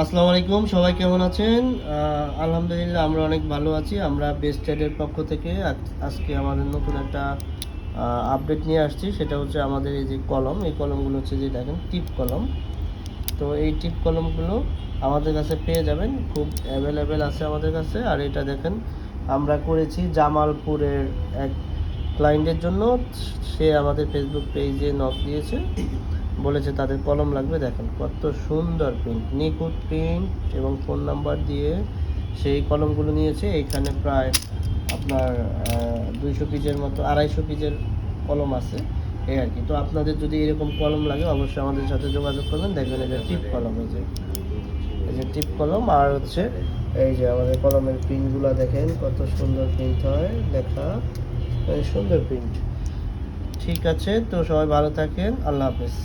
আসসালামু আলাইকুম, সবাই কেমন আছেন? আলহামদুলিল্লাহ আমরা অনেক ভালো আছি। আমরা বেস্ট ট্রেডের পক্ষ থেকে আজকে আমাদের নতুন একটা আপডেট নিয়ে আসছি। সেটা হচ্ছে আমাদের এই যে কলম, এই কলমগুলো হচ্ছে যে দেখেন টিপ কলম। তো এই টিপ কলমগুলো আমাদের কাছে পেয়ে যাবেন, খুব অ্যাভেলেবেল আছে আমাদের কাছে। আর এটা দেখেন আমরা করেছি জামালপুরের এক ক্লায়েন্টের জন্য। সে আমাদের ফেসবুক পেজে নক দিয়েছে, বলেছে তাদের কলম লাগবে। দেখেন কত সুন্দর প্রিন্ট, নিখুঁত প্রিন্ট এবং ফোন নাম্বার দিয়ে সেই কলমগুলো নিয়েছে। এইখানে প্রায় আপনার 200 পিসের মতো, 250 পিসের কলম আছে এই আর কি। তো আপনাদের যদি এরকম কলম লাগে অবশ্যই আমাদের সাথে যোগাযোগ করবেন। দেখবেন এই যে টিপ কলম, এই যে টিপ কলম। আর হচ্ছে এই যে আমাদের কলমের প্রিন্টগুলো দেখেন কত সুন্দর প্রিন্ট হয়, লেখা সুন্দর প্রিন্ট। ঠিক আছে, তো সবাই ভালো থাকেন, আল্লাহ হাফেজ।